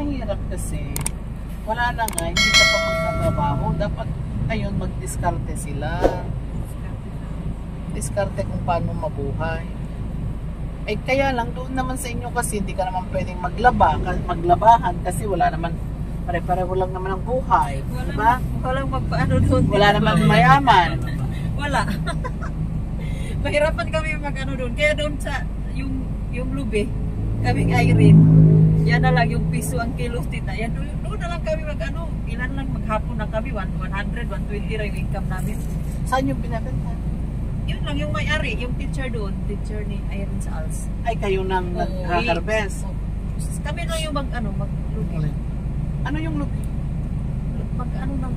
mahirap kasi wala na nga, hindi ka pa magtatrabaho. Dapat ngayon magdiskarte sila. Diskarte kung paano mabuhay. Eh kaya lang doon naman sa inyo kasi hindi ka naman pwedeng maglabahan kasi wala naman, pare-pareho lang naman ang buhay. Wala, diba? Walang magpaano doon. Wala naman mayaman. Wala. Mahirapan kami mag-ano doon. Kaya doon sa yung lubi, kaming Irene, yan na lang yung piso ang kilo tita. Yan doon na lang kami mag-ano. Ilan lang maghapon na kami, 100, 120 rin yung income namin. Saan yung binabenta? Yun lang yung may-ari, yung teacher doon, teacher ni Irene sa ALS. Ay kayo nang nag-harvest. Kami lang yung maglubi. Ano yung lubi? Magkano ba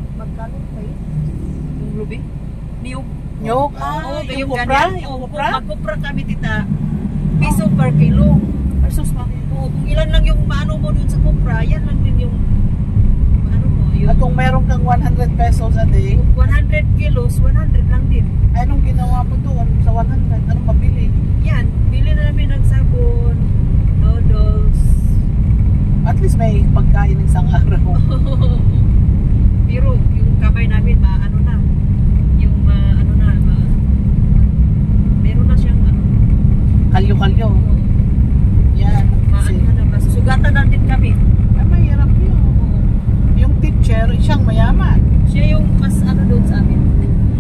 yun? Yung lubi? Niyog. Nyog? Yung kupra? Yung kupra? Magkupra kami tita. Piso per kilo. Versus bakit? Oo, kung ilan lang yung maano mo dun sa kupra, yan lang din yung ano mo. Yung, at kung meron kang 100 pesos a day, 100 kilos, 100 lang din. anong ginawa mo doon sa 100? Anong mabili? Yan, bili na namin ng sabon, noodles. At least may pagkain ng isang araw. Pero yung kamay namin, ano na, yung ano na, meron na siyang ano. Kalyo-kalyo. Yan. Sugatan na din kami. Ay, mahirap yun. Yung teacher, siyang mayaman. Siya yung mas ano doon sa amin.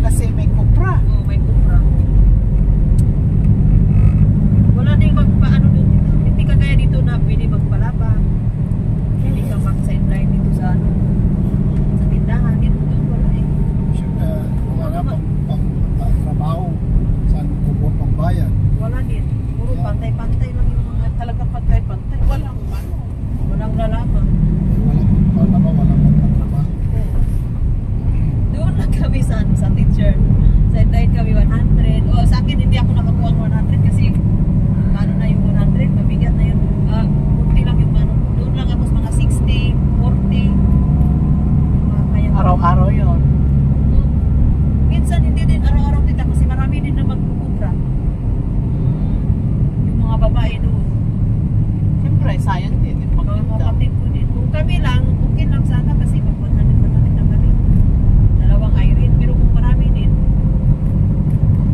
Kasi may kupra. Oo, may kupra. Wala din magpaano doon dito. Hindi ka kaya dito na pwede magpalaba. Hindi ka mag-sideline dito sa ano. Sa tindahan. Dito doon wala eh. Siyempre, wala nga pang trabaho sa kubot ng bayan. Wala din. Puro pantay-pantay lang yung mga Talaga pantay-pantay. Walang ano. walang lalaman. Walang pagtatrabaho. Doon lang kami sa ano, sa teacher. Sideline kami 100. O sa akin hindi ako nakakuha ng 100 kasi ano na yung 100, mabigat na yun. Kunti lang yung ano. Doon lang ako sa mga 60, 40. Araw-araw yun. Minsan hindi din araw-araw tita kasi marami din na magkukupra. Yung mga babae doon. Siyempre, sayang din. Mga kapatid ko din. Kung kami lang, okay lang sana kasi mag-100 na kami. Dalawang Irene. Pero kung marami din,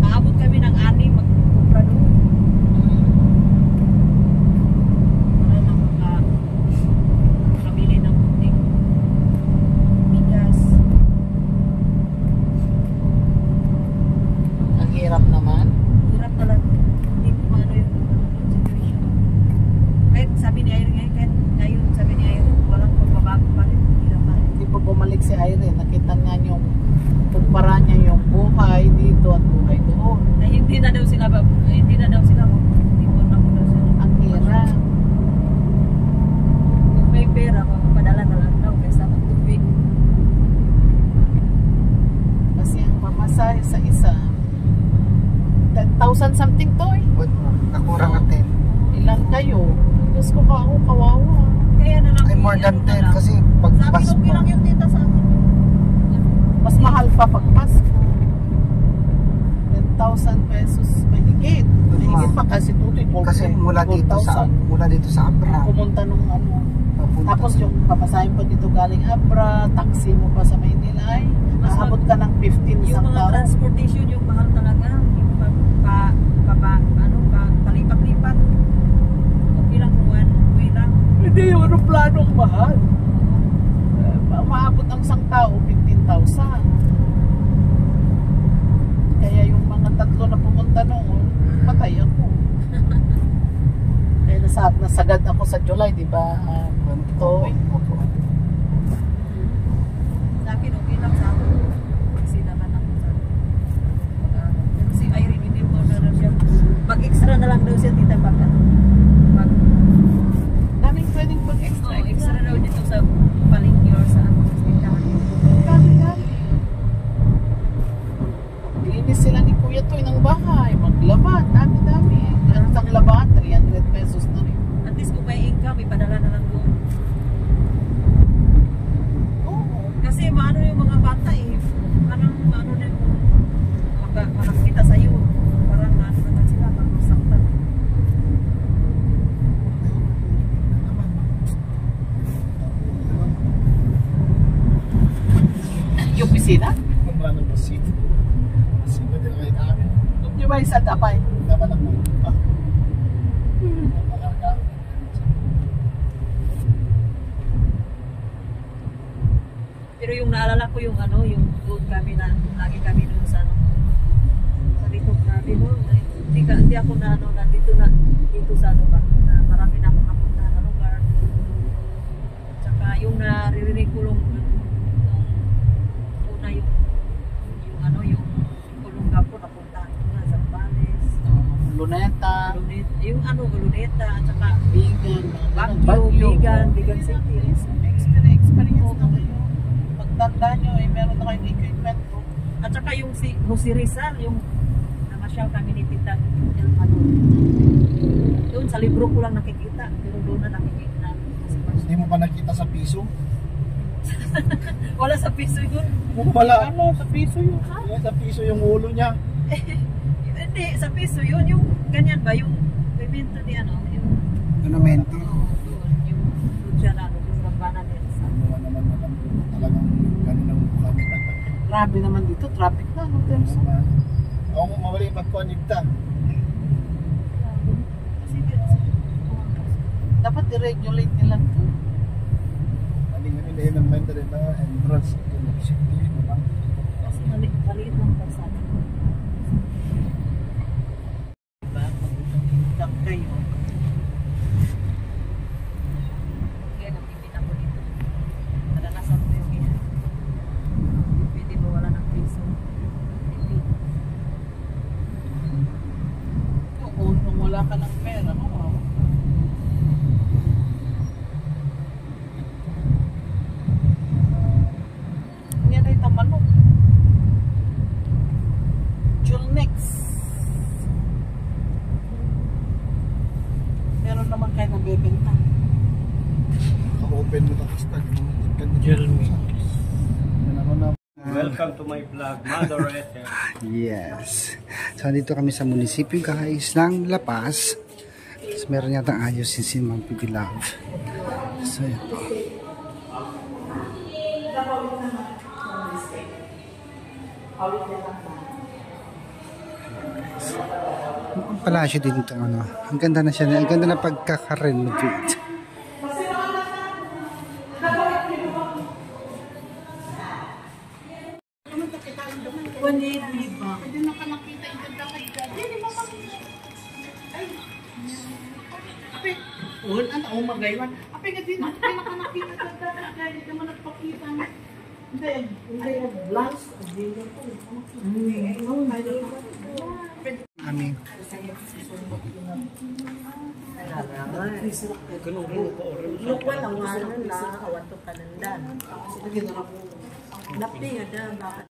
aabot kami ng 6 magkukupra doon. Para na makabili ng puting bigas. Ang hirap naman. Hirap talaga. Hindi ko maano yung situation. Kahit sabi ni Irene ngayon, kahit ngayon sabi ni Irene, walang pagbabago pa rin. Hirap pa rin. Hindi pa bumalik si Irene. Nakita nga yung kumpara niya yung buhay dito at buhay doon. Na hindi na daw sila hindi na daw sila hindi mo na daw sila. Ang hirap. Kung may pera, mapadala na lang daw kaysa magtubig. Kasi ang pamasahe sa isa, 10,000 something to eh. Nakurang ang 10. Ilan kayo? Diyos ko ka ako, kawawa. Kaya na lang. Ay, more than 10 kasi pag sabi ko Pasko. lang yung tita sa akin. Mas mahal pa pag Pasko. 10,000 pesos mahigit. Mahigit pa kasi tutoy. Kasi mula dito sa Abra. Pumunta nung ano. Papunta. Tapos yung papasahin pa dito galing Abra, taxi mo pa sa Maynila ay naabot ka ng 15 Yung isang mga tao. transportation, yung mahal talaga. Yung palipat-lipat. Okay lang kung way lang. Hindi yung aeroplanong mahal. Maabot ang isang tao, 15,000. Kaya yung mga tatlo na pumunta noon, patay ako. Kaya nasagad ako sa July, di ba? Opo. Sa akin, okay lang sa akin. Kasi naman ako sa pero si Irene, hindi mo na daw siya. Mag-extra na lang daw siya tita baka. Daming pwedeng pag-extra. Extra daw dito sa palengke or sa tindahan. Dami-dami. Linis sila ni Kuya Toy ng bahay. Maglaba. Dami-dami. Ang isang labahan, 300 pesos na rin. At least kung may income, ipadala na lang doon. Oo. Kasi maano yung mga bata eh. Parang maano din makakita sa'yo. Parang ano naman sila, parang saktan. Pero yung naalala ko yung ano, yung doon kami na, lagi kami doon sa ano, sa dito natin, no? Hindi ako na ano, dito sa ano ba, na marami na akong napunta na lugar. Tsaka yung naririnig ko nung una yung ano, yung Olongapo po napuntahan ko na, Zambales. Luneta. Yung ano, Luneta, at saka Bigan. Baguio, Bigan City. Experience na kayo. Pagtanda nyo, meron na kayong equipment. At saka yung si Jose Rizal, yung namasyal kami ni Tita ano, doon sa libro ko lang nakikita, pero doon na nakikita. Hindi mo pa nakita sa piso? Wala sa piso yun. Wala. Ano, sa piso yun. Yan, sa piso yung ulo niya. Hindi, sa piso yun, yung ganyan ba, yung pimento ni ano, yung Monumento. doon, yung doon na, yung rambanan nila sa Wala naman alam talagang ganun ang mukha nila. Grabe naman dito, traffic na. No, Tems? Ako mo mawala yung pagkonekta. Dapat i-regulate nila ito. Aling ano na yun ang mental na entrance. kasi maliit lang pasada. Diba? Mag-utang kayo. Kaya napipit ako dito. Kadalasan ko yung yan. Pwede ba wala ng piso? Hindi. Kung wala ka ng pera, no? Yan ay tamanok. Julnex. Meron naman kayo nabibenta. Open mo na kastag. Jelmy. Na. Welcome to my vlog, Mother Ethel. Yes. So, dito kami sa munisipyo kahis ng La Paz. So, meron yata ayos si Ma'am Pipi Love. So, yun po. Ang palasyo din ito, ano. Ang ganda na siya. Ang ganda na pagkaka-renovate. Ano, magaywan. Ape ka din, ape ka nakita ka dahil hindi naman nagpakita. Hindi, last, Amin. Lukwa lang nga na awan to panandan. Napti nga da, bakit?